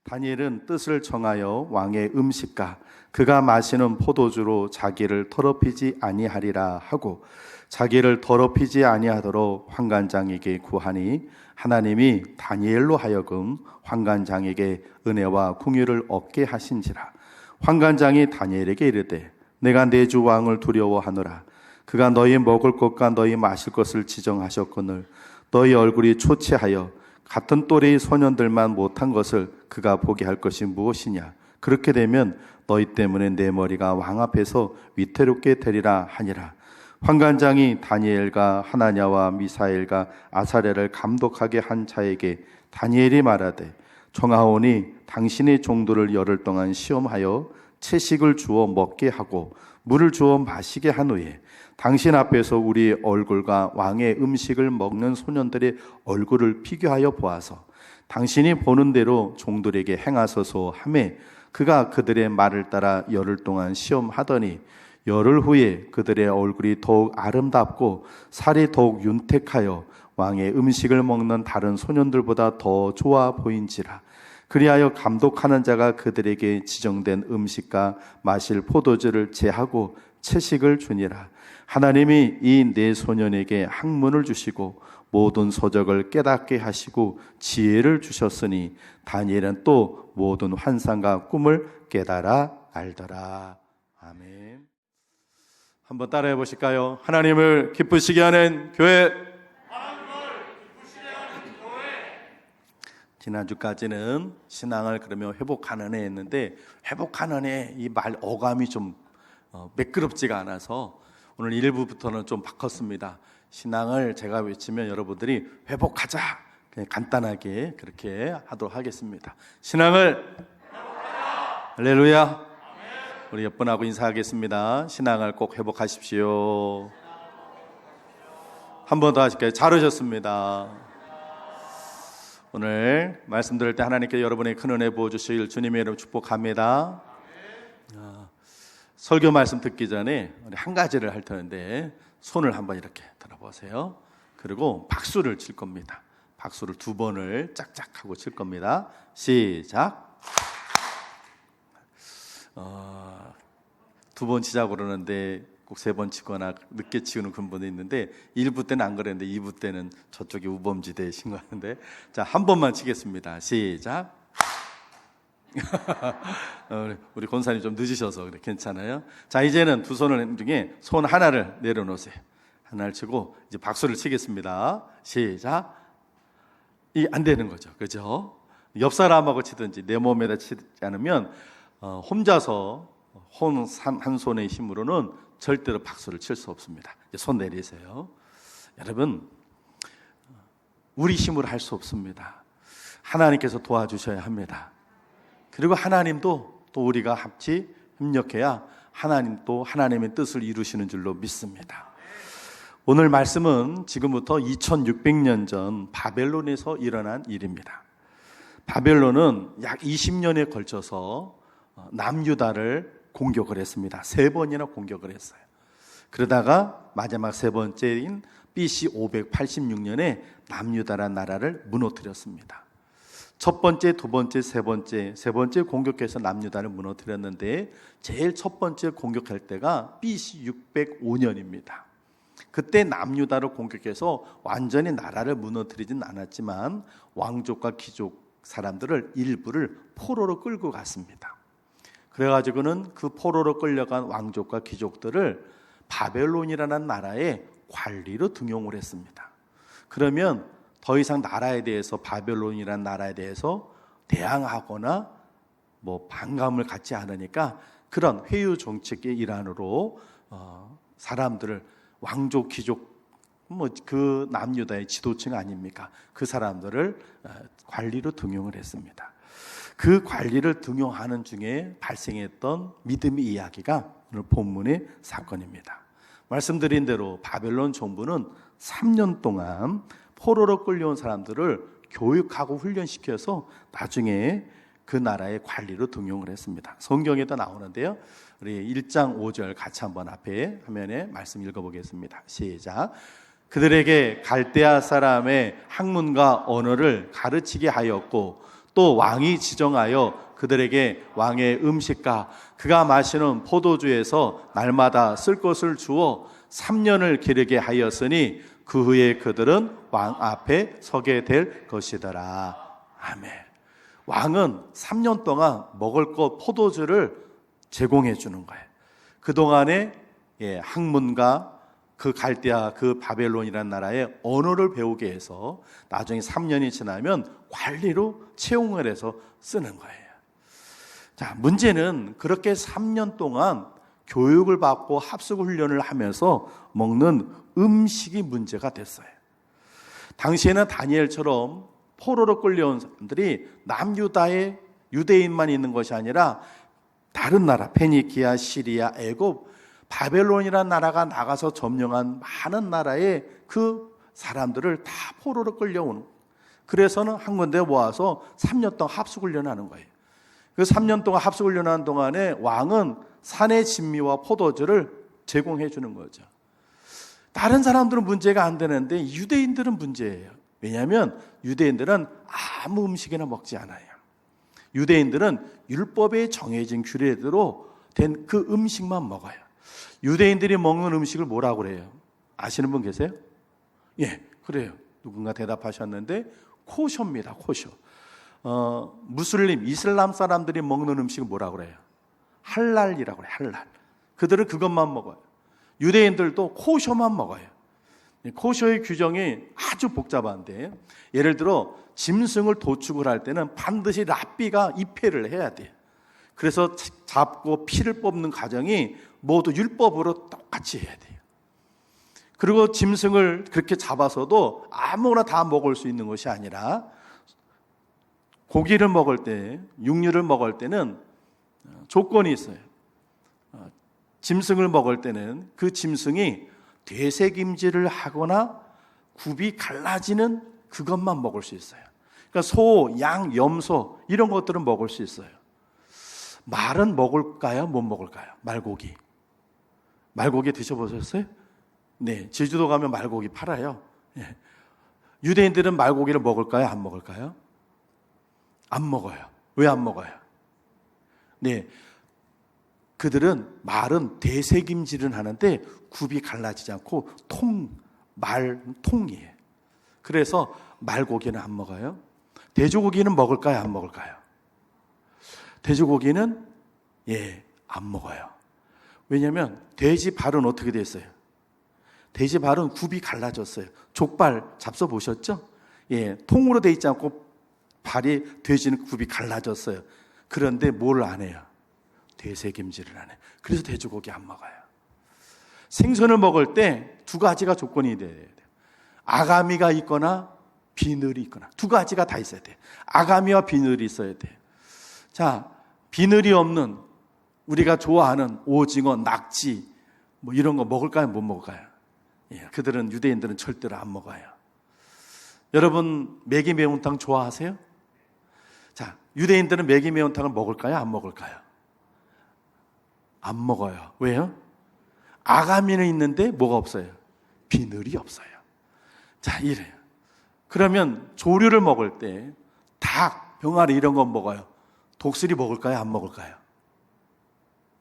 다니엘은 뜻을 정하여 왕의 음식과 그가 마시는 포도주로 자기를 더럽히지 아니하리라 하고 자기를 더럽히지 아니하도록 환관장에게 구하니 하나님이 다니엘로 하여금 환관장에게 은혜와 궁유를 얻게 하신지라. 환관장이 다니엘에게 이르되 내가 내 주 왕을 두려워하노라. 그가 너희 먹을 것과 너희 마실 것을 지정하셨거늘 너희 얼굴이 초췌하여 같은 또래의 소년들만 못한 것을 그가 보게 할 것이 무엇이냐. 그렇게 되면 너희 때문에 내 머리가 왕 앞에서 위태롭게 되리라 하니라. 환관장이 다니엘과 하나냐와 미사엘과 아사랴를 감독하게 한 자에게 다니엘이 말하되 청하오니 당신의 종들을 열흘 동안 시험하여 채식을 주어 먹게 하고 물을 주어 마시게 한 후에 당신 앞에서 우리 얼굴과 왕의 음식을 먹는 소년들의 얼굴을 비교하여 보아서 당신이 보는 대로 종들에게 행하소서 하매 그가 그들의 말을 따라 열흘 동안 시험하더니 열흘 후에 그들의 얼굴이 더욱 아름답고 살이 더욱 윤택하여 왕의 음식을 먹는 다른 소년들보다 더 좋아 보인지라. 그리하여 감독하는 자가 그들에게 지정된 음식과 마실 포도주를 제하고 채식을 주니라. 하나님이 이 네 소년에게 학문을 주시고 모든 서적을 깨닫게 하시고 지혜를 주셨으니 다니엘은 또 모든 환상과 꿈을 깨달아 알더라. 아멘. 한번 따라해 보실까요? 하나님을 기쁘시게 하는 교회. 지난주까지는 신앙을 그러면 회복하는 애 했는데 회복하는 애 이 말 어감이 좀 매끄럽지가 않아서 오늘 1부부터는 좀 바꿨습니다. 신앙을 제가 외치면 여러분들이 회복하자 그냥 간단하게 그렇게 하도록 하겠습니다. 신앙을 회복하자. 할렐루야. 아멘. 우리 몇 분하고 인사하겠습니다. 신앙을 꼭 회복하십시오. 한 번 더 하실까요? 잘 오셨습니다. 오늘 말씀 들을 때 하나님께 여러분의 큰 은혜 부어주실 주님의 이름 축복합니다. 설교 말씀 듣기 전에 우리 한 가지를 할 텐데 손을 한번 이렇게 들어보세요. 그리고 박수를 칠 겁니다. 박수를 2번을 짝짝 하고 칠 겁니다. 시작. 2번 치자고 그러는데 꼭 3번 치거나 늦게 치는 분도 있는데 1부 때는 안 그랬는데 2부 때는 저쪽이 우범지대이신 거 같은데 자, 한 번만 치겠습니다. 시작. 우리 권사님 좀 늦으셔서 그래 괜찮아요. 자, 이제는 두 손을 중에 손 하나를 내려놓으세요. 하나를 치고 이제 박수를 치겠습니다. 시작. 이게 안 되는 거죠, 그죠? 옆 사람하고 치든지 내 몸에다 치지 않으면 혼자서 한 손의 힘으로는 절대로 박수를 칠 수 없습니다. 손 내리세요. 여러분, 우리 힘으로 할 수 없습니다. 하나님께서 도와주셔야 합니다. 그리고 하나님도 또 우리가 합치 협력해야 하나님도 하나님의 뜻을 이루시는 줄로 믿습니다. 오늘 말씀은 지금부터 2600년 전 바벨론에서 일어난 일입니다. 바벨론은 약 20년에 걸쳐서 남유다를 공격을 했습니다. 3번이나 공격을 했어요. 그러다가 마지막 3번째인 BC 586년에 남유다라는 나라를 무너뜨렸습니다. 첫 번째, 두 번째, 세 번째 공격해서 남유다를 무너뜨렸는데 제일 첫 번째 공격할 때가 BC 605년입니다. 그때 남유다를 공격해서 완전히 나라를 무너뜨리진 않았지만 왕족과 귀족 사람들을 일부를 포로로 끌고 갔습니다. 그래가지고는 그 포로로 끌려간 왕족과 귀족들을 바벨론이라는 나라의 관리로 등용을 했습니다. 그러면 더 이상 나라에 대해서 바벨론이라는 나라에 대해서 대항하거나 반감을 갖지 않으니까 그런 회유 정책의 일환으로 사람들을 왕족, 귀족, 그 남유다의 지도층 아닙니까? 그 사람들을 관리로 등용을 했습니다. 그 관리를 등용하는 중에 발생했던 믿음의 이야기가 오늘 본문의 사건입니다. 말씀드린 대로 바벨론 정부는 3년 동안 포로로 끌려온 사람들을 교육하고 훈련시켜서 나중에 그 나라의 관리로 등용을 했습니다. 성경에도 나오는데요. 우리 1장 5절 같이 한번 앞에 화면에 말씀 읽어보겠습니다. 시작. 그들에게 갈대아 사람의 학문과 언어를 가르치게 하였고 또 왕이 지정하여 그들에게 왕의 음식과 그가 마시는 포도주에서 날마다 쓸 것을 주어 3년을 기르게 하였으니 그 후에 그들은 왕 앞에 서게 될 것이더라. 아멘. 왕은 3년 동안 먹을 것 포도주를 제공해 주는 거예요. 그동안에 학문과 그 갈대아, 그 바벨론이라는 나라의 언어를 배우게 해서 나중에 3년이 지나면 관리로 채용을 해서 쓰는 거예요. 자, 문제는 그렇게 3년 동안 교육을 받고 합숙 훈련을 하면서 먹는 음식이 문제가 됐어요. 당시에는 다니엘처럼 포로로 끌려온 사람들이 남유다에 유대인만 있는 것이 아니라 다른 나라, 페니키아, 시리아, 애굽, 바벨론이라는 나라가 나가서 점령한 많은 나라의 그 사람들을 다 포로로 끌려오는 거예요. 그래서는 한 군데 모아서 3년 동안 합숙훈련을 하는 거예요. 그 3년 동안 합숙훈련하는 동안에 왕은 산의 진미와 포도주를 제공해 주는 거죠. 다른 사람들은 문제가 안 되는데 유대인들은 문제예요. 왜냐하면 유대인들은 아무 음식이나 먹지 않아요. 유대인들은 율법에 정해진 규례대로 된 그 음식만 먹어요. 유대인들이 먹는 음식을 뭐라고 그래요? 아시는 분 계세요? 예, 그래요. 누군가 대답하셨는데 코셔입니다. 코셔. 무슬림, 이슬람 사람들이 먹는 음식을 뭐라고 그래요? 할랄이라고 그래요. 할랄. 그들은 그것만 먹어요. 유대인들도 코셔만 먹어요. 코셔의 규정이 아주 복잡한데, 예를 들어 짐승을 도축을 할 때는 반드시 랍비가 입회를 해야 돼요. 그래서 잡고 피를 뽑는 과정이 모두 율법으로 똑같이 해야 돼요. 그리고 짐승을 그렇게 잡아서도 아무거나 다 먹을 수 있는 것이 아니라 고기를 먹을 때, 육류를 먹을 때는 조건이 있어요. 짐승을 먹을 때는 그 짐승이 되새김질을 하거나 굽이 갈라지는 그것만 먹을 수 있어요. 그러니까 소, 양, 염소 이런 것들은 먹을 수 있어요. 말은 먹을까요? 못 먹을까요? 말고기. 말고기 드셔보셨어요? 네, 제주도 가면 말고기 팔아요. 네. 유대인들은 말고기를 먹을까요? 안 먹을까요? 안 먹어요. 왜 안 먹어요? 네, 그들은 말은 되새김질은 하는데 굽이 갈라지지 않고 말통이에요. 그래서 말고기는 안 먹어요. 돼지고기는 먹을까요? 안 먹을까요? 돼지고기는 안 먹어요. 왜냐하면 돼지 발은 어떻게 돼 있어요? 돼지 발은 굽이 갈라졌어요. 족발 잡숴 보셨죠? 통으로 돼 있지 않고 발이 돼지는 굽이 갈라졌어요. 그런데 뭘 안 해요? 되새김질을 안 해요. 그래서 돼지고기 안 먹어요. 생선을 먹을 때 두 가지가 조건이 돼야 돼요. 아가미가 있거나 비늘이 있거나 두 가지가 다 있어야 돼요. 아가미와 비늘이 있어야 돼요. 자, 비늘이 없는 우리가 좋아하는 오징어, 낙지 뭐 이런 거 먹을까요? 못 먹을까요? 그들은 유대인들은 절대로 안 먹어요. 여러분 매기 매운탕 좋아하세요? 자, 유대인들은 매기 매운탕을 먹을까요? 안 먹을까요? 안 먹어요. 왜요? 아가미는 있는데 뭐가 없어요? 비늘이 없어요. 자, 이래요. 그러면 조류를 먹을 때 닭, 병아리 이런 거 먹어요. 독수리 먹을까요? 안 먹을까요?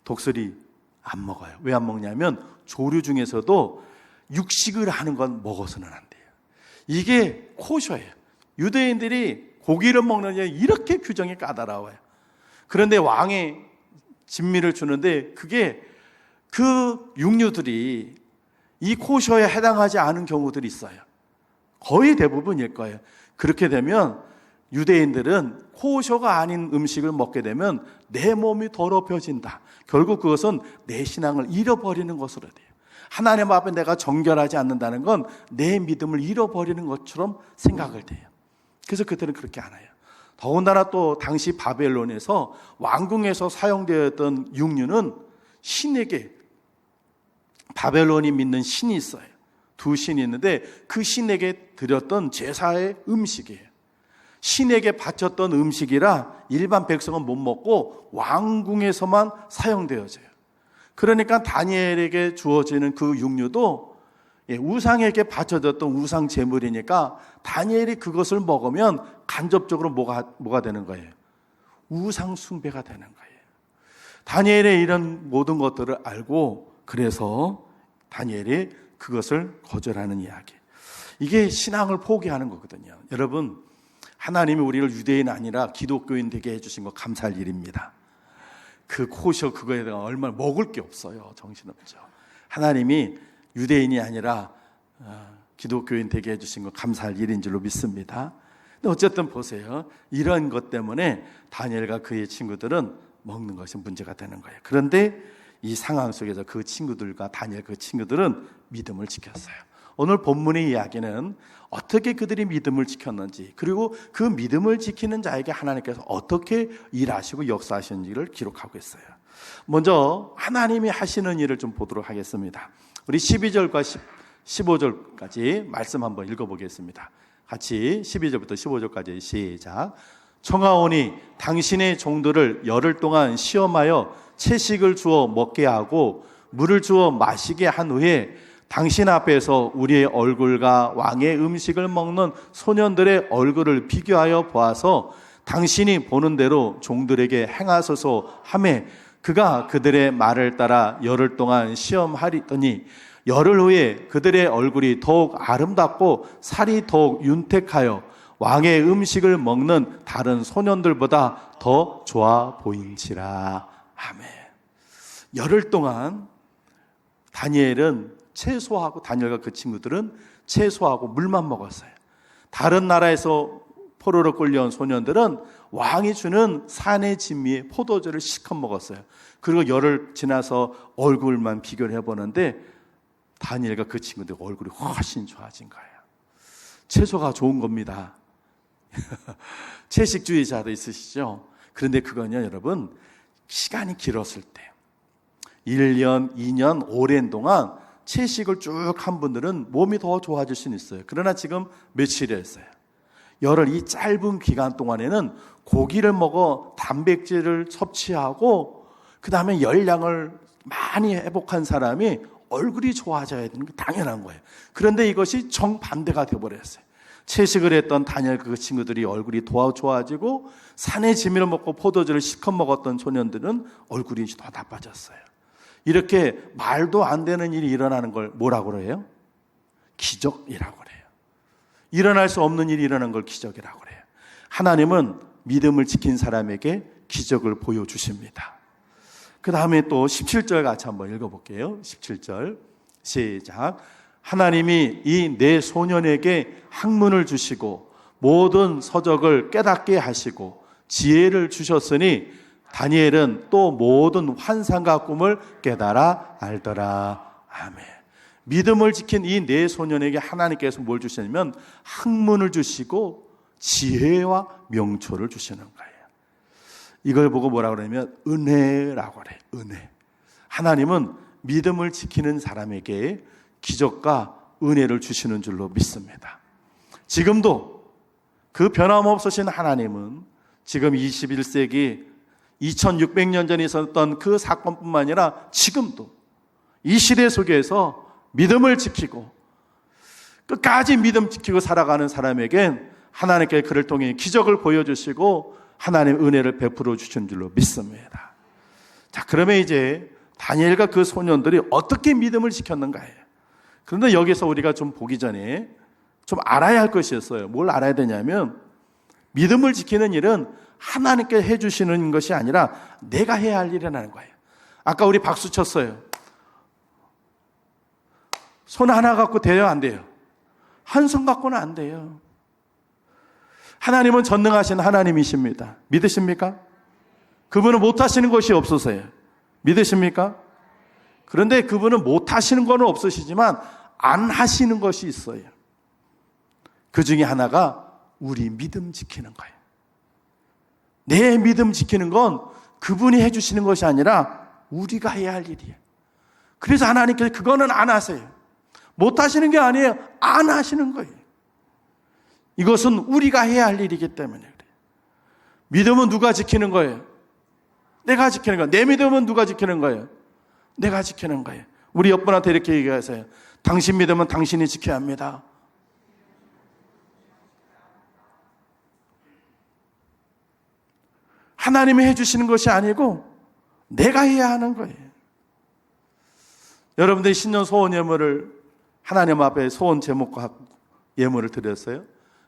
독수리 안 먹어요. 왜 안 먹냐면 조류 중에서도 육식을 하는 건 먹어서는 안 돼요. 이게 코셔예요. 유대인들이 고기를 먹는 게 이렇게 규정이 까다로워요. 그런데 왕의 진미를 주는데 그게 그 육류들이 이 코셔에 해당하지 않은 경우들이 있어요. 거의 대부분일 거예요. 그렇게 되면 유대인들은 코셔가 아닌 음식을 먹게 되면 내 몸이 더럽혀진다. 결국 그것은 내 신앙을 잃어버리는 것으로 돼요. 하나님 앞에 내가 정결하지 않는다는 건 내 믿음을 잃어버리는 것처럼 생각을 돼요. 그래서 그들은 그렇게 안 해요. 더군다나 또 당시 바벨론에서 왕궁에서 사용되었던 육류는 신에게, 바벨론이 믿는 신이 있어요. 두 신이 있는데 그 신에게 드렸던 제사의 음식이에요. 신에게 바쳤던 음식이라 일반 백성은 못 먹고 왕궁에서만 사용되어져요. 그러니까 다니엘에게 주어지는 그 육류도 우상에게 바쳐졌던 우상 제물이니까 다니엘이 그것을 먹으면 간접적으로 뭐가 되는 거예요? 우상 숭배가 되는 거예요. 다니엘의 이런 모든 것들을 알고 그래서 다니엘이 그것을 거절하는 이야기. 이게 신앙을 포기하는 거거든요. 여러분, 하나님이 우리를 유대인 아니라 기독교인 되게 해주신 거 감사할 일입니다. 그 코셔 그거에 대해 얼마나 먹을 게 없어요. 정신없죠. 하나님이 유대인이 아니라 기독교인 되게 해주신 거 감사할 일인 줄로 믿습니다. 근데 어쨌든 보세요. 이런 것 때문에 다니엘과 그의 친구들은 먹는 것이 문제가 되는 거예요. 그런데 이 상황 속에서 그 친구들과 다니엘 그 친구들은 믿음을 지켰어요. 오늘 본문의 이야기는 어떻게 그들이 믿음을 지켰는지, 그리고 그 믿음을 지키는 자에게 하나님께서 어떻게 일하시고 역사하시는지를 기록하고 있어요. 먼저 하나님이 하시는 일을 좀 보도록 하겠습니다. 우리 12절과 15절까지 말씀 한번 읽어보겠습니다. 같이 12절부터 15절까지 시작. 청하오니 당신의 종들을 열흘 동안 시험하여 채식을 주어 먹게 하고 물을 주어 마시게 한 후에 당신 앞에서 우리의 얼굴과 왕의 음식을 먹는 소년들의 얼굴을 비교하여 보아서 당신이 보는 대로 종들에게 행하소서 하매 그가 그들의 말을 따라 열흘 동안 시험하리더니 열흘 후에 그들의 얼굴이 더욱 아름답고 살이 더욱 윤택하여 왕의 음식을 먹는 다른 소년들보다 더 좋아 보인지라. 아멘. 열흘 동안 다니엘과 그 친구들은 채소하고 물만 먹었어요. 다른 나라에서 포로로 끌려온 소년들은 왕이 주는 산의 진미에 포도주를 시컷 먹었어요. 그리고 열흘 지나서 얼굴만 비교를 해보는데 다니엘과 그 친구들 얼굴이 훨씬 좋아진 거예요. 채소가 좋은 겁니다. 채식주의자도 있으시죠? 그런데 그거는요, 여러분, 시간이 길었을 때 1년, 2년, 오랜 동안 채식을 쭉 한 분들은 몸이 더 좋아질 수는 있어요. 그러나 지금 며칠이었어요. 열흘, 이 짧은 기간 동안에는 고기를 먹어 단백질을 섭취하고 그 다음에 열량을 많이 회복한 사람이 얼굴이 좋아져야 되는 게 당연한 거예요. 그런데 이것이 정반대가 되어버렸어요. 채식을 했던 다니엘 그 친구들이 얼굴이 더 좋아지고 산의 진미를 먹고 포도주를 시컷 먹었던 소년들은 얼굴이 더 나빠졌어요. 이렇게 말도 안 되는 일이 일어나는 걸 뭐라고 그래요? 기적이라고 그래요. 일어날 수 없는 일이 일어난 걸 기적이라고 그래요. 하나님은 믿음을 지킨 사람에게 기적을 보여주십니다. 그 다음에 또 17절 같이 한번 읽어볼게요. 17절 시작. 하나님이 이 네 소년에게 학문을 주시고 모든 서적을 깨닫게 하시고 지혜를 주셨으니 다니엘은 또 모든 환상과 꿈을 깨달아 알더라. 아멘. 믿음을 지킨 이 네 소년에게 하나님께서 뭘 주시냐면 학문을 주시고 지혜와 명초를 주시는 거예요. 이걸 보고 뭐라고 그러냐면 은혜라고 그래요. 은혜. 하나님은 믿음을 지키는 사람에게 기적과 은혜를 주시는 줄로 믿습니다. 지금도 그 변함없으신 하나님은 지금 21세기 2600년 전에 있었던 그 사건뿐만 아니라 지금도 이 시대 속에서 믿음을 지키고 끝까지 믿음 지키고 살아가는 사람에겐 하나님께 그를 통해 기적을 보여주시고 하나님의 은혜를 베풀어 주시는 줄로 믿습니다. 자, 그러면 이제 다니엘과 그 소년들이 어떻게 믿음을 지켰는가예요. 그런데 여기서 우리가 좀 보기 전에 좀 알아야 할 것이 있어요. 뭘 알아야 되냐면 믿음을 지키는 일은 하나님께 해주시는 것이 아니라 내가 해야 할 일이라는 거예요. 아까 우리 박수 쳤어요. 손 하나 갖고 돼요, 안 돼요? 한 손 갖고는 안 돼요. 하나님은 전능하신 하나님이십니다. 믿으십니까? 그분은 못하시는 것이 없으세요. 믿으십니까? 그런데 그분은 못하시는 건 없으시지만 안 하시는 것이 있어요. 그 중에 하나가 우리 믿음 지키는 거예요. 내 믿음 지키는 건 그분이 해주시는 것이 아니라 우리가 해야 할 일이에요. 그래서 하나님께서 그거는 안 하세요. 못하시는 게 아니에요. 안 하시는 거예요. 이것은 우리가 해야 할 일이기 때문에 그래요. 믿음은 누가 지키는 거예요? 내가 지키는 거예요. 내 믿음은 누가 지키는 거예요? 내가 지키는 거예요. 우리 옆분한테 이렇게 얘기하세요. 당신 믿음은 당신이 지켜야 합니다. 하나님이 해주시는 것이 아니고 내가 해야 하는 거예요. 여러분들이 신년 소원 예물을 하나님 앞에 소원 제목과 예물을 드렸어요.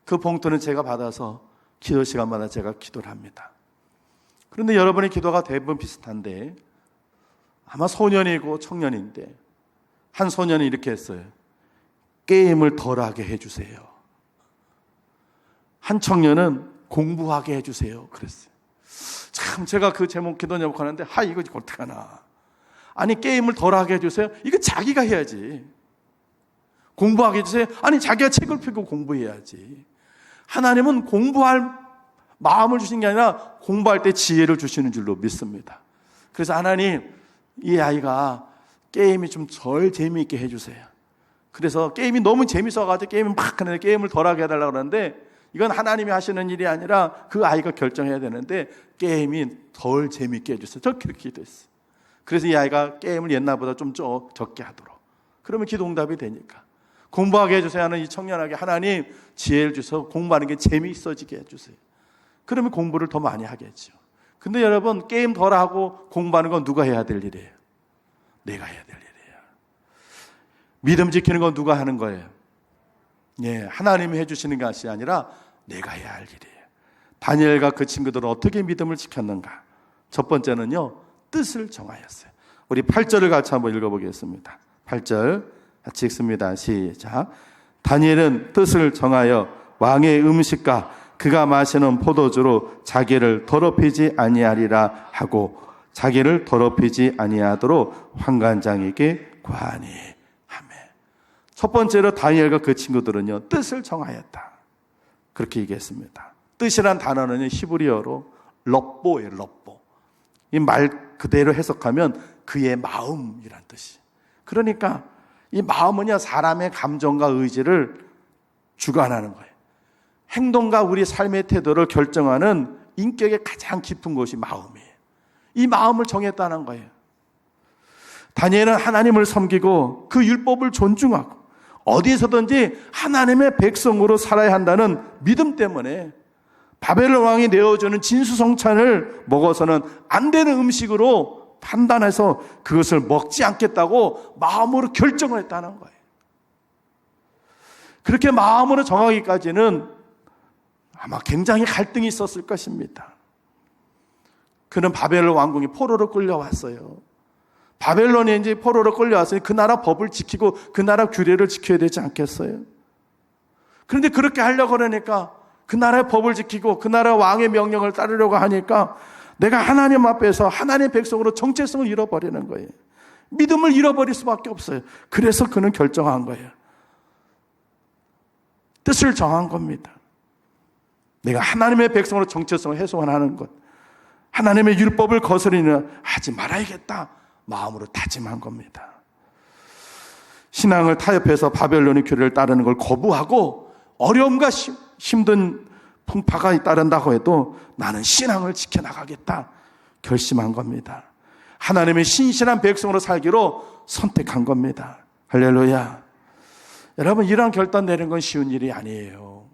그 봉투는 제가 받아서 기도 시간마다 제가 기도를 합니다. 그런데 여러분의 기도가 대부분 비슷한데, 아마 소년이고 청년인데 한 소년이 이렇게 했어요. 게임을 덜하게 해주세요. 한 청년은 공부하게 해주세요. 그랬어요. 참 제가 그 제목 기도 제목하는데 이거 어떡하나. 아니 게임을 덜하게 해주세요. 이거 자기가 해야지. 공부하게 해주세요. 아니 자기가 책을 펴고 공부해야지. 하나님은 공부할 마음을 주신 게 아니라 공부할 때 지혜를 주시는 줄로 믿습니다. 그래서 하나님, 이 아이가 게임이 좀 덜 재미있게 해주세요. 그래서 게임이 너무 재밌어가지고 게임을 막 하는데 게임을 덜하게 해달라고 그러는데, 이건 하나님이 하시는 일이 아니라 그 아이가 결정해야 되는데 게임이 덜 재밌게 해주세요. 저 그렇게 기도했어요. 그래서 이 아이가 게임을 옛날보다 좀 적게 하도록. 그러면 기도 응답이 되니까. 공부하게 해주세요 하는 이 청년에게 하나님 지혜를 주셔서 공부하는 게 재미있어지게 해주세요. 그러면 공부를 더 많이 하겠죠. 근데 여러분, 게임 덜 하고 공부하는 건 누가 해야 될 일이에요? 내가 해야 될 일이에요. 믿음 지키는 건 누가 하는 거예요? 하나님이 해주시는 것이 아니라 내가 해야 할 일이에요. 다니엘과 그 친구들은 어떻게 믿음을 지켰는가? 첫 번째는요, 뜻을 정하였어요. 우리 8절을 같이 한번 읽어보겠습니다. 8절 같이 읽습니다. 시작. 다니엘은 뜻을 정하여 왕의 음식과 그가 마시는 포도주로 자기를 더럽히지 아니하리라 하고 자기를 더럽히지 아니하도록 환관장에게 구하니. 아멘. 첫 번째로 다니엘과 그 친구들은요, 뜻을 정하였다. 그렇게 얘기했습니다. 뜻이란 단어는 히브리어로 럽보예요. 럽보. 이 말 그대로 해석하면 그의 마음이란 뜻이. 그러니까 이 마음은요, 사람의 감정과 의지를 주관하는 거예요. 행동과 우리 삶의 태도를 결정하는 인격의 가장 깊은 곳이 마음이에요. 이 마음을 정했다는 거예요. 다니엘은 하나님을 섬기고 그 율법을 존중하고 어디에서든지 하나님의 백성으로 살아야 한다는 믿음 때문에 바벨론 왕이 내어주는 진수성찬을 먹어서는 안 되는 음식으로 판단해서 그것을 먹지 않겠다고 마음으로 결정을 했다는 거예요. 그렇게 마음으로 정하기까지는 아마 굉장히 갈등이 있었을 것입니다. 그는 바벨론 왕궁이 포로로 끌려왔어요. 바벨론에 이제 포로로 끌려왔으니 그 나라 법을 지키고 그 나라 규례를 지켜야 되지 않겠어요? 그런데 그렇게 하려고 그러니까 그 나라의 법을 지키고 그 나라 왕의 명령을 따르려고 하니까 내가 하나님 앞에서 하나님의 백성으로 정체성을 잃어버리는 거예요. 믿음을 잃어버릴 수밖에 없어요. 그래서 그는 결정한 거예요. 뜻을 정한 겁니다. 내가 하나님의 백성으로 정체성을 훼손하는 것, 하나님의 율법을 거스르는 하지 말아야겠다 마음으로 다짐한 겁니다. 신앙을 타협해서 바벨론의 규례를 따르는 걸 거부하고 어려움과 힘든 풍파가 따른다고 해도 나는 신앙을 지켜나가겠다 결심한 겁니다. 하나님의 신실한 백성으로 살기로 선택한 겁니다. 할렐루야. 여러분, 이런 결단 내리는 건 쉬운 일이 아니에요.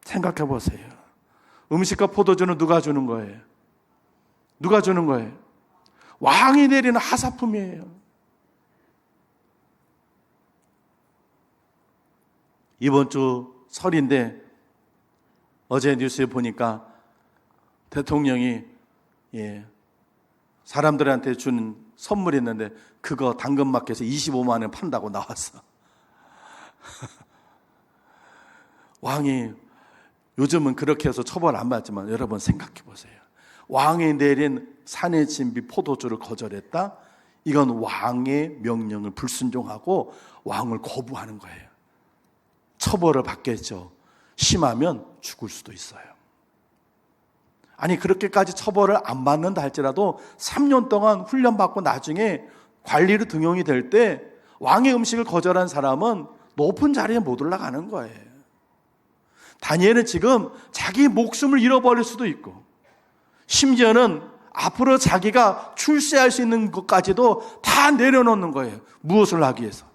생각해 보세요. 음식과 포도주는 누가 주는 거예요? 누가 주는 거예요? 왕이 내리는 하사품이에요. 이번 주 설인데 어제 뉴스에 보니까 대통령이 사람들한테 준 선물이 있는데 그거 당근마켓에서 25만 원 판다고 나왔어. 왕이 요즘은 그렇게 해서 처벌 안 받지만 여러분 생각해 보세요. 왕이 내린 산의 진비 포도주를 거절했다? 이건 왕의 명령을 불순종하고 왕을 거부하는 거예요. 처벌을 받겠죠. 심하면 죽을 수도 있어요. 아니 그렇게까지 처벌을 안 받는다 할지라도 3년 동안 훈련받고 나중에 관리로 등용이 될 때 왕의 음식을 거절한 사람은 높은 자리에 못 올라가는 거예요. 다니엘은 지금 자기 목숨을 잃어버릴 수도 있고 심지어는 앞으로 자기가 출세할 수 있는 것까지도 다 내려놓는 거예요. 무엇을 하기 위해서?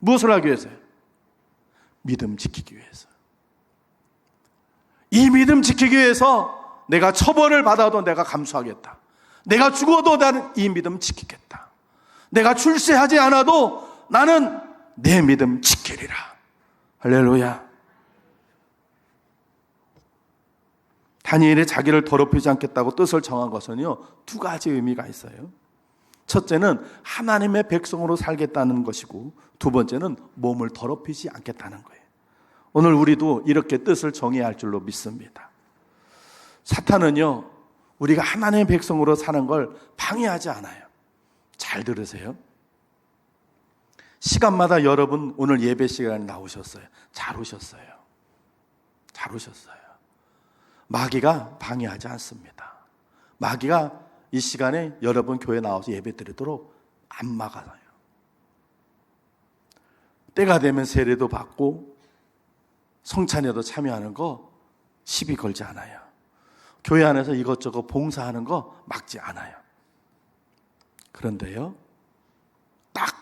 무엇을 하기 위해서요? 믿음 지키기 위해서. 이 믿음 지키기 위해서 내가 처벌을 받아도 내가 감수하겠다. 내가 죽어도 나는 이 믿음 지키겠다. 내가 출세하지 않아도 나는 내 믿음 지키리라. 할렐루야. 다니엘이 자기를 더럽히지 않겠다고 뜻을 정한 것은요, 두 가지 의미가 있어요. 첫째는 하나님의 백성으로 살겠다는 것이고, 두 번째는 몸을 더럽히지 않겠다는 거예요. 오늘 우리도 이렇게 뜻을 정해야 할 줄로 믿습니다. 사탄은요, 우리가 하나님의 백성으로 사는 걸 방해하지 않아요. 잘 들으세요. 시간마다 여러분 오늘 예배 시간에 나오셨어요. 잘 오셨어요. 잘 오셨어요. 마귀가 방해하지 않습니다. 마귀가 이 시간에 여러분 교회 나와서 예배 드리도록 안 막아요. 때가 되면 세례도 받고 성찬에도 참여하는 거 시비 걸지 않아요. 교회 안에서 이것저것 봉사하는 거 막지 않아요. 그런데요, 딱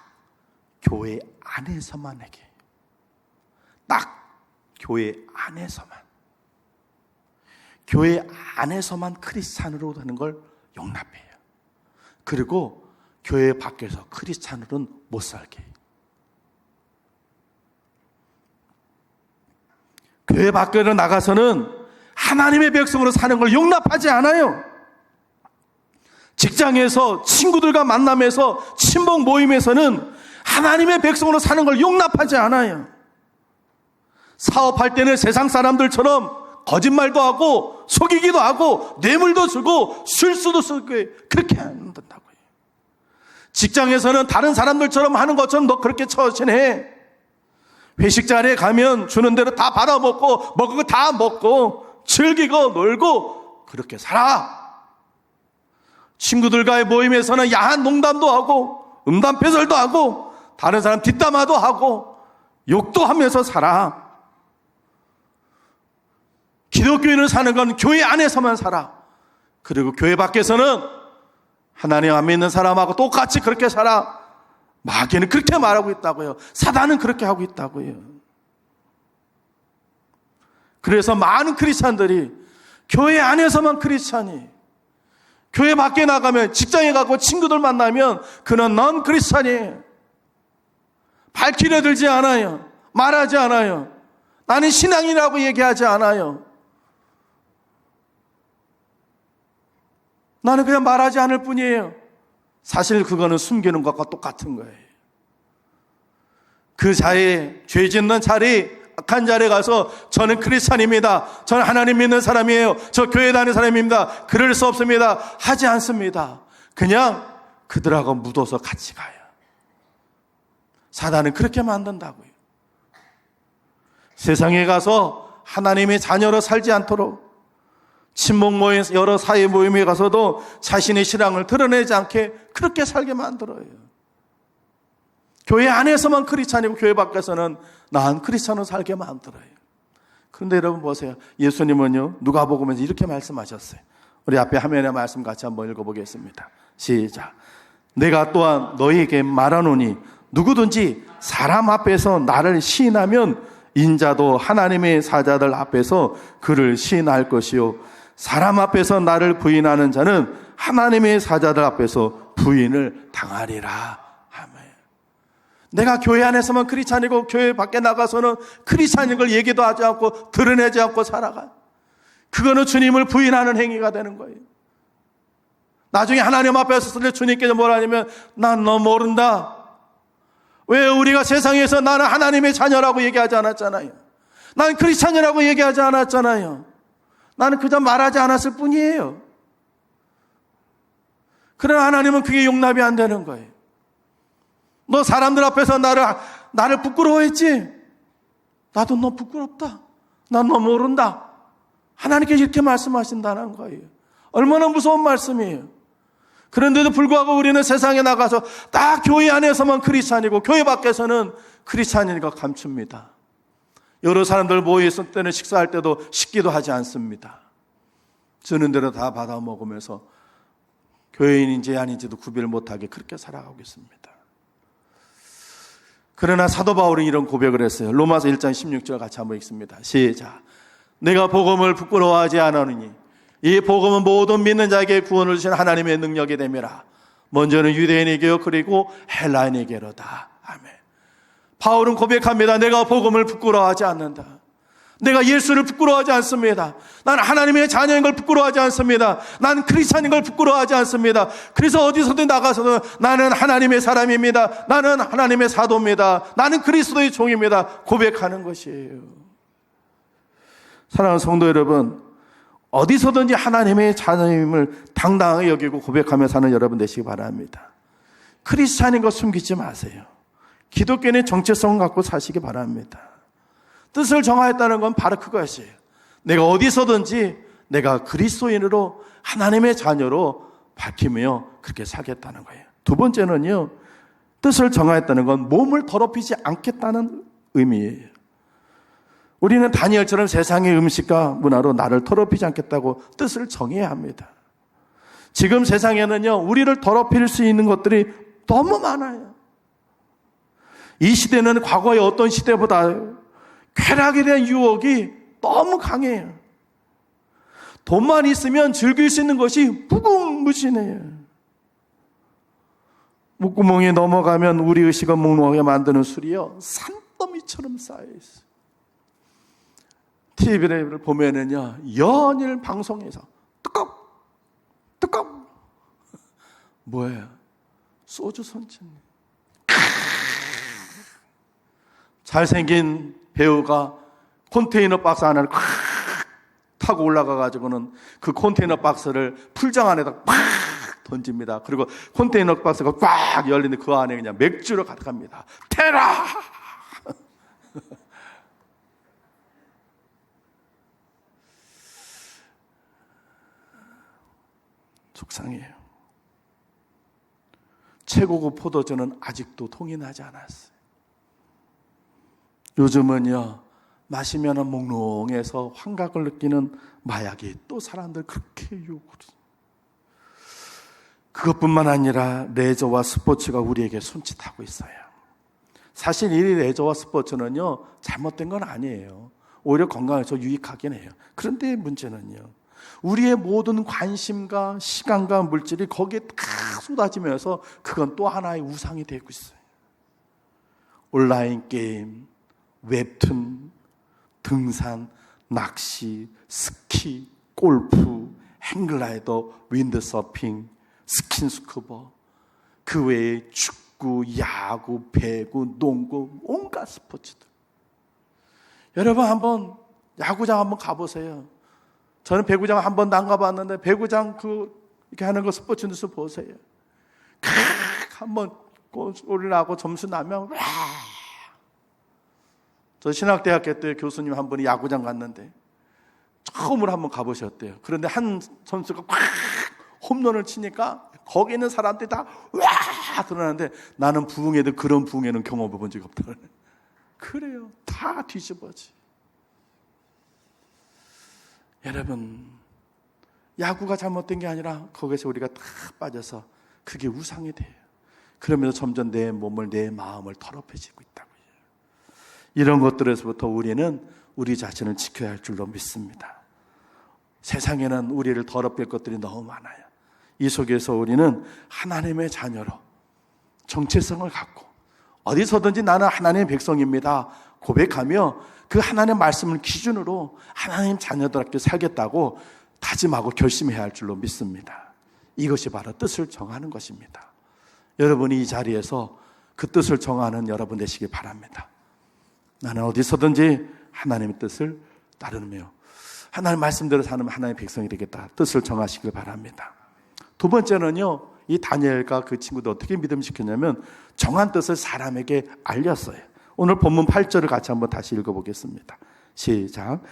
교회 안에서만 해게. 딱 교회 안에서만. 교회 안에서만 크리스찬으로 되는 걸 용납해요. 그리고 교회 밖에서 크리스찬으로는 못 살게 해요. 교회 밖으로 나가서는 하나님의 백성으로 사는 걸 용납하지 않아요. 직장에서 친구들과 만남에서 친목 모임에서는 하나님의 백성으로 사는 걸 용납하지 않아요. 사업할 때는 세상 사람들처럼 거짓말도 하고 속이기도 하고 뇌물도 주고 술수도 쓰고 그렇게 안 된다고요. 직장에서는 다른 사람들처럼 하는 것처럼 너 그렇게 처신해. 회식 자리에 가면 주는 대로 다 받아먹고 먹은 거 다 먹고 즐기고 놀고 그렇게 살아. 친구들과의 모임에서는 야한 농담도 하고 음담패설도 하고 다른 사람 뒷담화도 하고 욕도 하면서 살아. 기독교인을 사는 건 교회 안에서만 살아. 그리고 교회 밖에서는 하나님 안 믿는 사람하고 똑같이 그렇게 살아. 마귀는 그렇게 말하고 있다고요. 사단은 그렇게 하고 있다고요. 그래서 많은 크리스찬들이 교회 안에서만 크리스찬이, 교회 밖에 나가면 직장에 가고 친구들 만나면 그는 넌 크리스찬이. 발길에 들지 않아요. 말하지 않아요. 나는 신앙이라고 얘기하지 않아요. 나는 그냥 말하지 않을 뿐이에요. 사실 그거는 숨기는 것과 똑같은 거예요. 그 자리에, 죄 짓는 자리, 악한 자리에 가서 저는 크리스찬입니다. 저는 하나님 믿는 사람이에요. 저 교회 다니는 사람입니다. 그럴 수 없습니다. 하지 않습니다. 그냥 그들하고 묻어서 같이 가요. 사단은 그렇게 만든다고요. 세상에 가서 하나님의 자녀로 살지 않도록 친목 모임, 여러 사회 모임에 가서도 자신의 신앙을 드러내지 않게 그렇게 살게 만들어요. 교회 안에서만 크리스찬이고 교회 밖에서는 난 크리스찬으로 살게 만들어요. 그런데 여러분 보세요. 예수님은요, 누가복음에서 이렇게 말씀하셨어요. 우리 앞에 화면에 말씀 같이 한번 읽어보겠습니다. 시작. 내가 또한 너희에게 말하노니 누구든지 사람 앞에서 나를 시인하면 인자도 하나님의 사자들 앞에서 그를 시인할 것이요 사람 앞에서 나를 부인하는 자는 하나님의 사자들 앞에서 부인을 당하리라. 아멘. 내가 교회 안에서만 크리스찬이고 교회 밖에 나가서는 크리스찬인 걸 얘기도 하지 않고 드러내지 않고 살아가. 그거는 주님을 부인하는 행위가 되는 거예요. 나중에 하나님 앞에 섰을 때 주님께서 뭐라 하냐면 난 너 모른다. 왜 우리가 세상에서 나는 하나님의 자녀라고 얘기하지 않았잖아요. 난 크리스찬이라고 얘기하지 않았잖아요. 나는 그저 말하지 않았을 뿐이에요. 그러나 하나님은 그게 용납이 안 되는 거예요. 너 사람들 앞에서 나를 부끄러워했지? 나도 너 부끄럽다. 난 너 모른다. 하나님께서 이렇게 말씀하신다는 거예요. 얼마나 무서운 말씀이에요. 그런데도 불구하고 우리는 세상에 나가서 딱 교회 안에서만 크리스찬이고 교회 밖에서는 크리스찬이니까 감춥니다. 여러 사람들 모여 있을 때는 식사할 때도 식기도 하지 않습니다. 주는 대로 다 받아 먹으면서 교회인인지 아닌지도 구별 못하게 그렇게 살아가고 있습니다. 그러나 사도 바울은 이런 고백을 했어요. 로마서 1장 16절 같이 한번 읽습니다. 시작. 내가 복음을 부끄러워하지 않으니 이 복음은 모든 믿는 자에게 구원을 주신 하나님의 능력이 됨이라. 먼저는 유대인에게요, 그리고 헬라인에게로다. 아멘. 바울은 고백합니다. 내가 복음을 부끄러워하지 않는다. 내가 예수를 부끄러워하지 않습니다. 난 하나님의 자녀인 걸 부끄러워하지 않습니다. 난 크리스찬인 걸 부끄러워하지 않습니다. 그래서 어디서든 나가서는 나는 하나님의 사람입니다. 나는 하나님의 사도입니다. 나는 그리스도의 종입니다. 고백하는 것이에요. 사랑하는 성도 여러분, 어디서든지 하나님의 자녀임을 당당하게 여기고 고백하며 사는 여러분 되시기 바랍니다. 크리스찬인 거 숨기지 마세요. 기독교인의 정체성을 갖고 사시기 바랍니다. 뜻을 정하였다는 건 바로 그것이에요. 내가 어디서든지 내가 그리스도인으로 하나님의 자녀로 밝히며 그렇게 살겠다는 거예요. 두 번째는요, 뜻을 정하였다는 건 몸을 더럽히지 않겠다는 의미예요. 우리는 다니엘처럼 세상의 음식과 문화로 나를 더럽히지 않겠다고 뜻을 정해야 합니다. 지금 세상에는요, 우리를 더럽힐 수 있는 것들이 너무 많아요. 이 시대는 과거의 어떤 시대보다 쾌락에 대한 유혹이 너무 강해요. 돈만 있으면 즐길 수 있는 것이 무궁무진해요. 목구멍에 넘어가면 우리 의식을 몽롱하게 만드는 술이요, 산더미처럼 쌓여있어요. TV를 보면은요, 연일 방송에서 뜨겁 뭐예요? 소주 선진. 잘생긴 배우가 컨테이너 박스 하나를 타고 올라가가지고는 그 컨테이너 박스를 풀장 안에다 팍 던집니다. 그리고 컨테이너 박스가 꽉 열리는데 그 안에 그냥 맥주로 가득합니다. 테라! 속상해요. 최고급 포도주는 아직도 통인하지 않았어요. 요즘은요, 마시면 몽롱해서 환각을 느끼는 마약이 또 사람들 그렇게 유혹을 해요. 그것뿐만 아니라 레저와 스포츠가 우리에게 손짓하고 있어요. 사실 이 레저와 스포츠는요, 잘못된 건 아니에요. 오히려 건강에서 유익하긴 해요. 그런데 문제는요, 우리의 모든 관심과 시간과 물질이 거기에 다 쏟아지면서 그건 또 하나의 우상이 되고 있어요. 온라인 게임, 웹툰, 등산, 낚시, 스키, 골프, 행글라이더, 윈드서핑, 스킨스쿠버, 그 외에 축구, 야구, 배구, 농구, 온갖 스포츠들. 여러분 한번 야구장 한번 가보세요. 저는 배구장 한 번도 안 가봤는데 배구장 이렇게 하는 거 스포츠 뉴스 보세요. 한번 골 나고 점수 나면 와. 저 신학대학교 때 교수님 한 분이 야구장 갔는데 처음으로 한번 가보셨대요. 그런데 한 선수가 꽉 홈런을 치니까 거기 있는 사람들이 다 와 드러나는데 나는 부흥회도 그런 부흥회는 경험해 본 적이 없다. 그래요. 다 뒤집어지. 여러분, 야구가 잘못된 게 아니라 거기서 우리가 다 빠져서 그게 우상이 돼요. 그러면서 점점 내 몸을, 내 마음을 더럽혀지고 있다고요. 이런 것들에서부터 우리는 우리 자신을 지켜야 할 줄로 믿습니다. 세상에는 우리를 더럽힐 것들이 너무 많아요. 이 속에서 우리는 하나님의 자녀로 정체성을 갖고 어디서든지 나는 하나님의 백성입니다 고백하며 그 하나님의 말씀을 기준으로 하나님 자녀들답게 살겠다고 다짐하고 결심해야 할 줄로 믿습니다. 이것이 바로 뜻을 정하는 것입니다. 여러분이 이 자리에서 그 뜻을 정하는 여러분 되시기 바랍니다. 나는 어디서든지 하나님의 뜻을 따르며 하나님 말씀대로 사는 하나님의 백성이 되겠다. 뜻을 정하시길 바랍니다. 두 번째는요, 이 다니엘과 그 친구들 어떻게 믿음시켰냐면 정한 뜻을 사람에게 알렸어요. 오늘 본문 8절을 같이 한번 다시 읽어보겠습니다. 시작.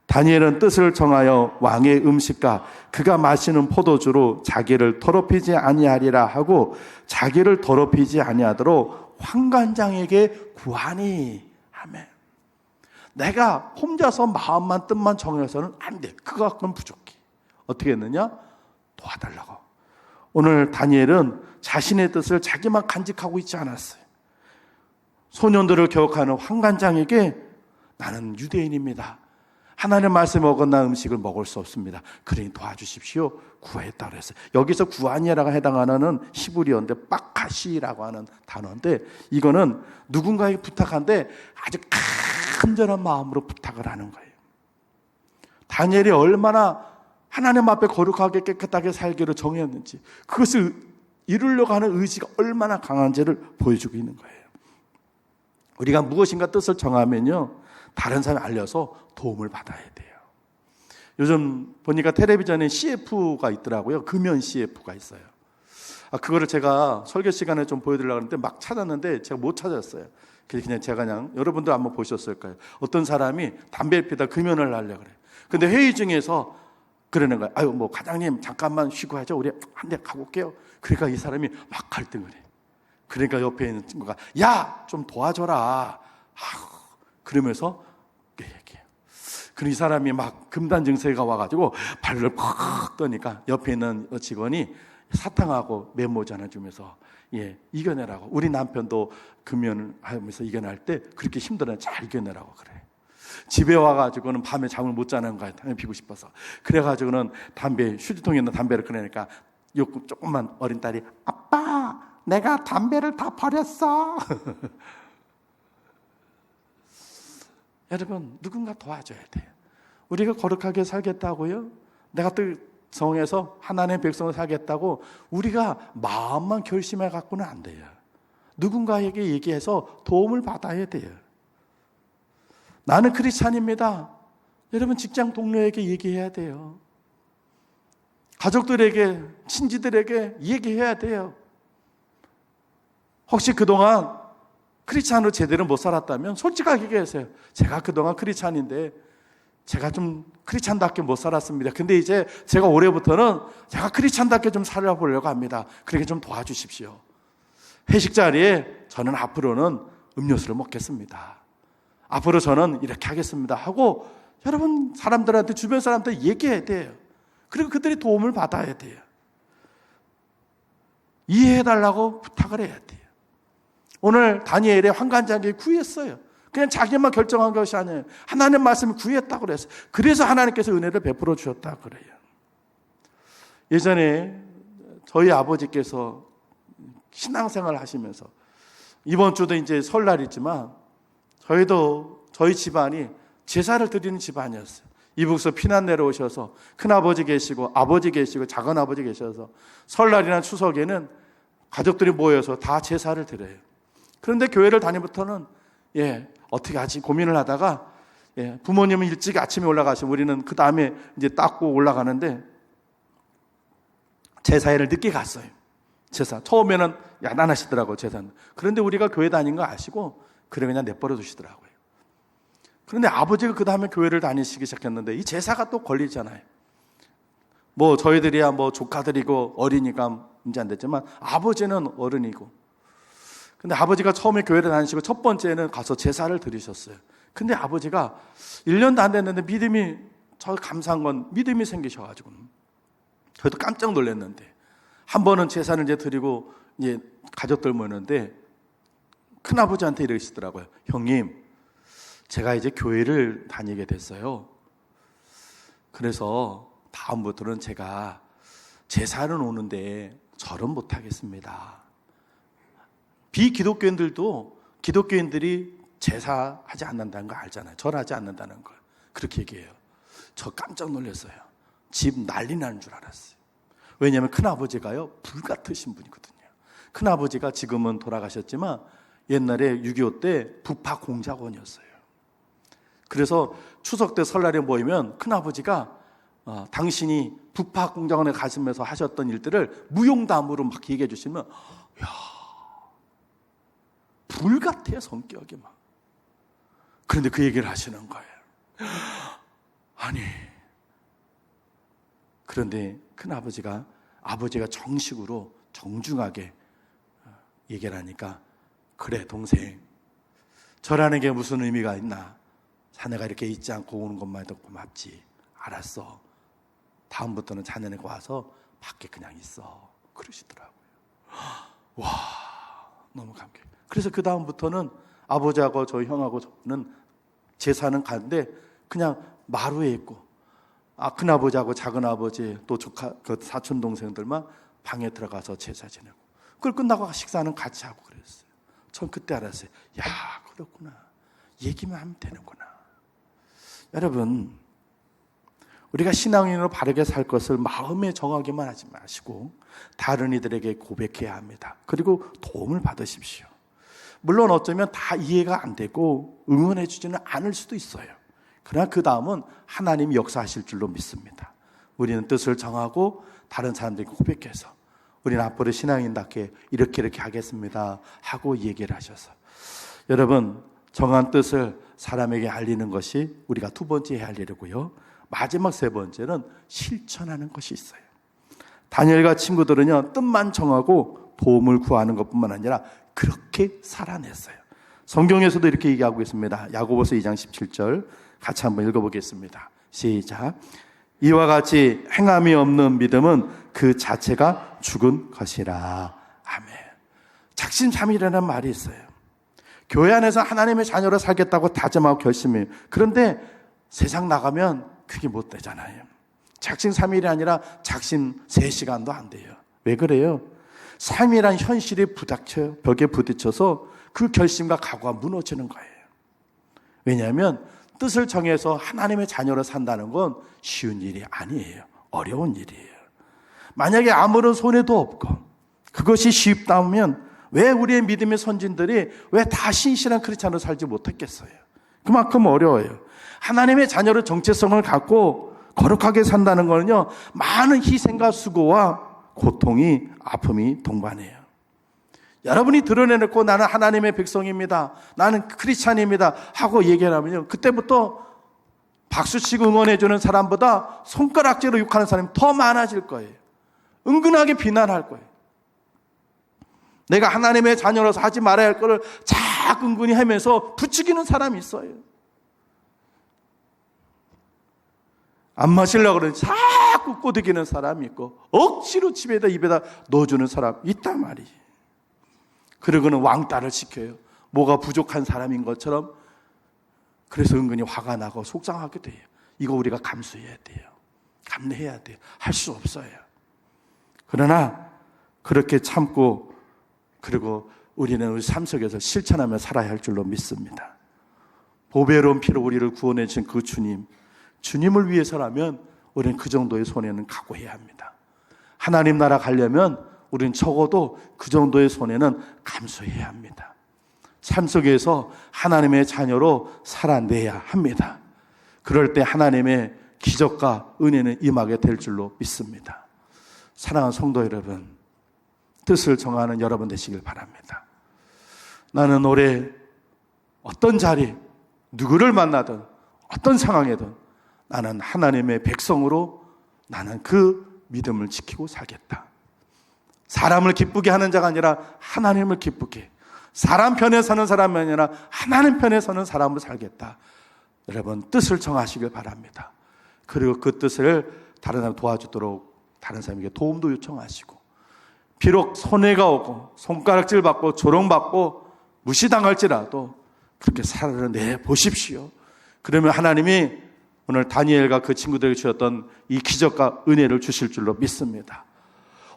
다니엘은 뜻을 정하여 왕의 음식과 그가 마시는 포도주로 자기를 더럽히지 아니하리라 하고 자기를 더럽히지 아니하도록 환관장에게 구하니. 아멘. 내가 혼자서 마음만 뜻만 정해서는 안 돼. 그거 갖고는 부족해. 어떻게 했느냐? 도와달라고. 오늘 다니엘은 자신의 뜻을 자기만 간직하고 있지 않았어요. 소년들을 교육하는 환관장에게 나는 유대인입니다. 하나님의 말씀에 어긋난 음식을 먹을 수 없습니다. 그러니 도와주십시오. 구했다 그랬어요. 여기서 구하니라고 해당하는 히브리어인데 빡하시라고 하는 단어인데, 이거는 누군가에게 부탁한데 아주 간절한 마음으로 부탁을 하는 거예요. 다니엘이 얼마나 하나님 앞에 거룩하게 깨끗하게 살기로 정했는지, 그것을 이루려고 하는 의지가 얼마나 강한지를 보여주고 있는 거예요. 우리가 무엇인가 뜻을 정하면요, 다른 사람이 알려서 도움을 받아야 돼요. 요즘 보니까 텔레비전에 CF가 있더라고요. 금연 CF가 있어요. 그거를 제가 설교 시간에 좀 보여드리려고 하는데 막 찾았는데 제가 못 찾았어요. 그래서 그냥 여러분들 한번 보셨을 거예요. 어떤 사람이 담배를 피다 금연을 하려고 그래요. 근데 회의 중에서 그러는 거예요. 아유, 뭐 과장님 잠깐만 쉬고 하죠. 우리 한 대 가고 올게요. 그러니까 이 사람이 막 갈등을 해요. 그러니까 옆에 있는 친구가 야, 좀 도와줘라. 그러면서 얘기해요. 그럼 이 사람이 막 금단 증세가 와가지고 발을 팍 떠니까 옆에 있는 직원이 사탕하고 메모지 하나 주면서 이겨내라고. 우리 남편도 금연을 하면서 이겨낼 때 그렇게 힘들어요. 잘 이겨내라고 그래. 집에 와가지고는 밤에 잠을 못 자는 거예요. 담배 피고 싶어서. 그래가지고는 휴지통에 있는 담배를 꺼내니까 조금만 어린 딸이 아빠, 내가 담배를 다 버렸어. 여러분, 누군가 도와줘야 돼요. 우리가 거룩하게 살겠다고요? 내가 또 성에서 하나님의 백성을 살겠다고 우리가 마음만 결심해 갖고는 안 돼요. 누군가에게 얘기해서 도움을 받아야 돼요. 나는 크리스찬입니다. 여러분, 직장 동료에게 얘기해야 돼요. 가족들에게, 친지들에게 얘기해야 돼요. 혹시 그동안 크리스찬으로 제대로 못 살았다면 솔직하게 얘기하세요. 제가 그동안 크리스찬인데 제가 좀 크리스찬답게 못 살았습니다. 근데 이제 제가 올해부터는 제가 크리스찬답게 좀 살아보려고 합니다. 그렇게 좀 도와주십시오. 회식 자리에 저는 앞으로는 음료수를 먹겠습니다. 앞으로 저는 이렇게 하겠습니다 하고 여러분 사람들한테, 주변 사람한테 얘기해야 돼요. 그리고 그들이 도움을 받아야 돼요. 이해해달라고 부탁을 해야 돼요. 오늘 다니엘의 환관장에 구했어요. 그냥 자기만 결정한 것이 아니에요. 하나님 말씀을 구했다고 그랬어요. 그래서 하나님께서 은혜를 베풀어 주셨다고 그래요. 예전에 저희 아버지께서 신앙생활을 하시면서, 이번 주도 이제 설날이지만 저희 집안이 제사를 드리는 집안이었어요. 이북에서 피난 내려오셔서 큰아버지 계시고 아버지 계시고 작은아버지 계셔서 설날이나 추석에는 가족들이 모여서 다 제사를 드려요. 그런데 교회를 다니부터는 어떻게 하지 고민을 하다가 부모님은 일찍 아침에 올라가시면 우리는 그 다음에 이제 닦고 올라가는데 제사회를 늦게 갔어요. 제사 처음에는 야단하시더라고요. 제사는. 그런데 우리가 교회 다닌 거 아시고 그냥 내버려 두시더라고요. 그런데 아버지가 그 다음에 교회를 다니시기 시작했는데 이 제사가 또 걸리잖아요. 뭐 저희들이야 뭐 조카들이고 어리니까 문제 안 됐지만 아버지는 어른이고. 근데 아버지가 처음에 교회를 다니시고 첫 번째는 가서 제사를 드리셨어요. 근데 아버지가 1년도 안 됐는데 저 감사한 건 믿음이 생기셔가지고 저희도 깜짝 놀랐는데, 한 번은 제사를 이제 드리고 이제 가족들 모였는데 큰아버지한테 이러시더라고요. 형님, 제가 이제 교회를 다니게 됐어요. 그래서 다음부터는 제가 제사는 오는데 절은 못하겠습니다. 비기독교인들도 기독교인들이 제사하지 않는다는 거 알잖아요. 절하지 않는다는 걸. 그렇게 얘기해요. 저 깜짝 놀랐어요. 집 난리 나는 줄 알았어요. 왜냐하면 큰아버지가요, 불같으신 분이거든요. 큰아버지가 지금은 돌아가셨지만 옛날에 6.25 때 북파 공작원이었어요. 그래서 추석 때 설날에 모이면 큰아버지가 당신이 북파 공작원에 가시면서 하셨던 일들을 무용담으로 막 얘기해 주시면 불같아요, 성격이 막. 그런데 그 얘기를 하시는 거예요. 아니, 그런데 큰아버지가 정식으로 정중하게 얘기를 하니까, 그래 동생, 절하는 게 무슨 의미가 있나, 자네가 이렇게 잊지 않고 오는 것만 해도 고맙지. 알았어, 다음부터는 자네네가 와서 밖에 그냥 있어, 그러시더라고요. 와, 너무 감격해요. 그래서 그 다음부터는 아버지하고 저희 형하고 저는 제사는 가는데 그냥 마루에 있고 큰아버지하고 작은아버지 또 조카 그 사촌 동생들만 방에 들어가서 제사 지내고 그걸 끝나고 식사는 같이 하고 그랬어요. 전 그때 알았어요. 야, 그렇구나. 얘기만 하면 되는구나. 여러분, 우리가 신앙인으로 바르게 살 것을 마음에 정하기만 하지 마시고 다른 이들에게 고백해야 합니다. 그리고 도움을 받으십시오. 물론 어쩌면 다 이해가 안 되고 응원해 주지는 않을 수도 있어요. 그러나 그 다음은 하나님이 역사하실 줄로 믿습니다. 우리는 뜻을 정하고 다른 사람들에게 고백해서 우리는 앞으로 신앙인답게 이렇게 하겠습니다 하고 얘기를 하셔서, 여러분, 정한 뜻을 사람에게 알리는 것이 우리가 두 번째 해야 할 일이고요. 마지막 세 번째는 실천하는 것이 있어요. 다니엘과 친구들은요, 뜻만 정하고 도움을 구하는 것뿐만 아니라 그렇게 살아냈어요. 성경에서도 이렇게 얘기하고 있습니다. 야고보서 2장 17절 같이 한번 읽어보겠습니다. 시작. 이와 같이 행함이 없는 믿음은 그 자체가 죽은 것이라. 아멘. 작심삼일이라는 말이 있어요. 교회 안에서 하나님의 자녀로 살겠다고 다짐하고 결심해요. 그런데 세상 나가면 그게 못 되잖아요. 작심삼일이 아니라 작심 3시간도 안 돼요. 왜 그래요? 삶이란 현실이 부닥쳐요. 벽에 부딪혀서 그 결심과 각오가 무너지는 거예요. 왜냐하면 뜻을 정해서 하나님의 자녀로 산다는 건 쉬운 일이 아니에요. 어려운 일이에요. 만약에 아무런 손해도 없고 그것이 쉽다면 왜 우리의 믿음의 선진들이 왜 다 신실한 크리스찬으로 살지 못했겠어요? 그만큼 어려워요. 하나님의 자녀로 정체성을 갖고 거룩하게 산다는 거는요, 많은 희생과 수고와 고통이, 아픔이 동반해요. 여러분이 드러내놓고 나는 하나님의 백성입니다, 나는 크리스찬입니다 하고 얘기를 하면요, 그때부터 박수치고 응원해주는 사람보다 손가락질로 욕하는 사람이 더 많아질 거예요. 은근하게 비난할 거예요. 내가 하나님의 자녀로서 하지 말아야 할 거를 자꾸 은근히 하면서 부추기는 사람이 있어요. 안 마시려고 그러니 자꾸 꼬드기는 사람이 있고 억지로 집에다 입에다 넣어주는 사람 있단 말이지. 그러고는 왕따를 시켜요. 뭐가 부족한 사람인 것처럼. 그래서 은근히 화가 나고 속상하게 돼요. 이거 우리가 감수해야 돼요. 감내해야 돼요. 할 수 없어요. 그러나 그렇게 참고, 그리고 우리는 우리 삶 속에서 실천하며 살아야 할 줄로 믿습니다. 보배로운 피로 우리를 구원해 주신 그 주님을 위해서라면 우리는 그 정도의 손해는 각오해야 합니다. 하나님 나라 가려면 우리는 적어도 그 정도의 손해는 감수해야 합니다. 삶 속에서 하나님의 자녀로 살아내야 합니다. 그럴 때 하나님의 기적과 은혜는 임하게 될 줄로 믿습니다. 사랑하는 성도 여러분, 뜻을 정하는 여러분 되시길 바랍니다. 나는 올해 어떤 자리, 누구를 만나든 어떤 상황에든 나는 하나님의 백성으로 나는 그 믿음을 지키고 살겠다. 사람을 기쁘게 하는 자가 아니라 하나님을 기쁘게, 사람 편에 서는 사람이 아니라 하나님 편에 서는 사람으로 살겠다. 여러분, 뜻을 정하시길 바랍니다. 그리고 그 뜻을 다른 사람 도와주도록 다른 사람에게 도움도 요청하시고, 비록 손해가 오고 손가락질 받고 조롱받고 무시당할지라도 그렇게 살아내 보십시오. 그러면 하나님이 오늘 다니엘과 그 친구들에게 주셨던 이 기적과 은혜를 주실 줄로 믿습니다.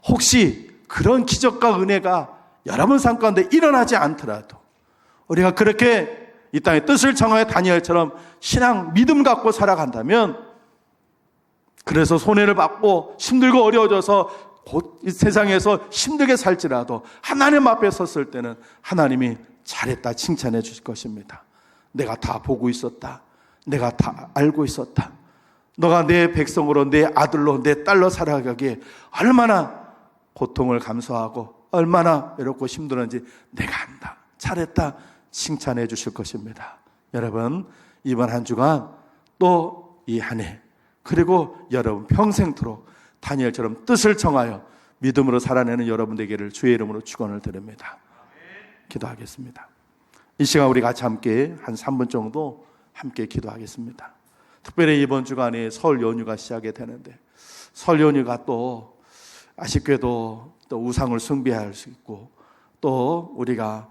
혹시 그런 기적과 은혜가 여러분 삶 가운데 일어나지 않더라도 우리가 그렇게 이 땅의 뜻을 정하여 다니엘처럼 신앙 믿음 갖고 살아간다면, 그래서 손해를 받고 힘들고 어려워져서 곧 이 세상에서 힘들게 살지라도 하나님 앞에 섰을 때는 하나님이 잘했다 칭찬해 주실 것입니다. 내가 다 보고 있었다. 내가 다 알고 있었다. 너가 내 백성으로, 내 아들로, 내 딸로 살아가기에 얼마나 고통을 감수하고 얼마나 외롭고 힘들었는지 내가 안다. 잘했다 칭찬해 주실 것입니다. 여러분, 이번 한 주간 또 이 한 해, 그리고 여러분 평생토록 다니엘처럼 뜻을 정하여 믿음으로 살아내는 여러분 되기를 주의 이름으로 축원을 드립니다. 기도하겠습니다. 이 시간 우리 같이 함께 한 3분 정도 함께 기도하겠습니다. 특별히 이번 주간에 설 연휴가 시작이 되는데, 설 연휴가 또 아쉽게도 또 우상을 숭배할 수 있고 또 우리가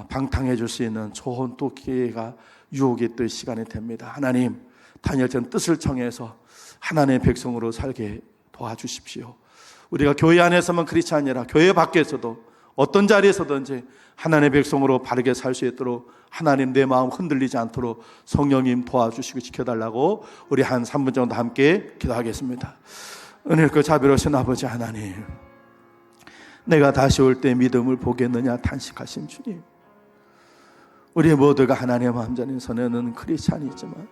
방탕해 줄 수 있는 좋은 또 기회가 유혹이 또 시간이 됩니다. 하나님, 다니엘처럼 뜻을 청해서 하나님의 백성으로 살게 도와주십시오. 우리가 교회 안에서만 그렇지 아니라 교회 밖에서도 어떤 자리에서든지 하나님의 백성으로 바르게 살 수 있도록 하나님 내 마음 흔들리지 않도록 성령님 도와주시고 지켜달라고 우리 한 3분 정도 함께 기도하겠습니다. 은혜롭고 자비로우신 아버지 하나님, 내가 다시 올 때 믿음을 보겠느냐 탄식하신 주님, 우리 모두가 하나님의 마음자는 손에는 크리스찬이지만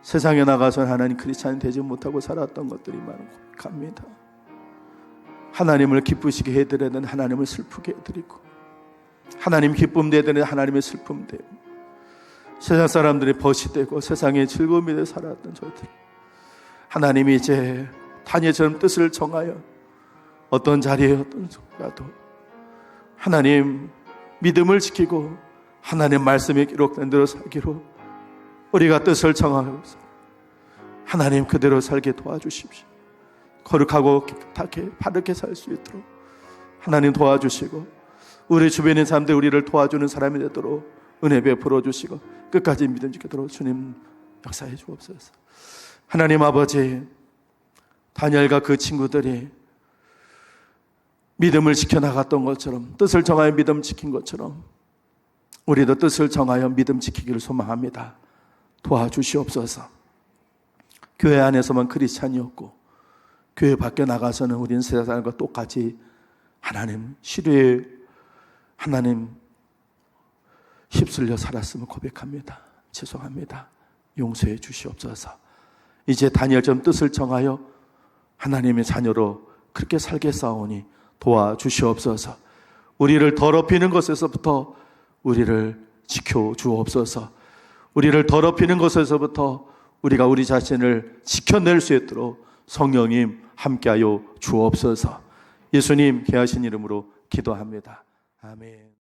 세상에 나가서 하나님 크리스찬이 되지 못하고 살았던 것들이 많은 고백합니다. 하나님을 기쁘시게 해드려야 되는 하나님을 슬프게 해드리고, 하나님 기쁨 되야 되는 하나님의 슬픔 되고, 세상 사람들이 벗이 되고 세상의 즐거움이 되어 살았던 저들, 하나님이 이제 다니엘처럼 뜻을 정하여 어떤 자리에 어떤 속라도 하나님 믿음을 지키고 하나님 말씀에 기록된 대로 살기로 우리가 뜻을 정하여 하나님 그대로 살게 도와주십시오. 거룩하고 깨끗하게 바르게 살 수 있도록 하나님 도와주시고, 우리 주변의 사람들 우리를 도와주는 사람이 되도록 은혜 베풀어 주시고 끝까지 믿음 지키도록 주님 역사해 주옵소서. 하나님 아버지, 다니엘과 그 친구들이 믿음을 지켜나갔던 것처럼, 뜻을 정하여 믿음 지킨 것처럼 우리도 뜻을 정하여 믿음 지키기를 소망합니다. 도와주시옵소서. 교회 안에서만 크리스찬이었고 교회 밖에 나가서는 우리는 세상과 똑같이 하나님 시류에 하나님 휩쓸려 살았음을 고백합니다. 죄송합니다. 용서해 주시옵소서. 이제 다니엘처럼 뜻을 정하여 하나님의 자녀로 그렇게 살겠사오니 도와주시옵소서. 우리를 더럽히는 것에서부터 우리를 지켜주옵소서. 우리를 더럽히는 것에서부터 우리가 우리 자신을 지켜낼 수 있도록 성령님 함께하여 주옵소서. 예수님 귀하신 이름으로 기도합니다. 아멘.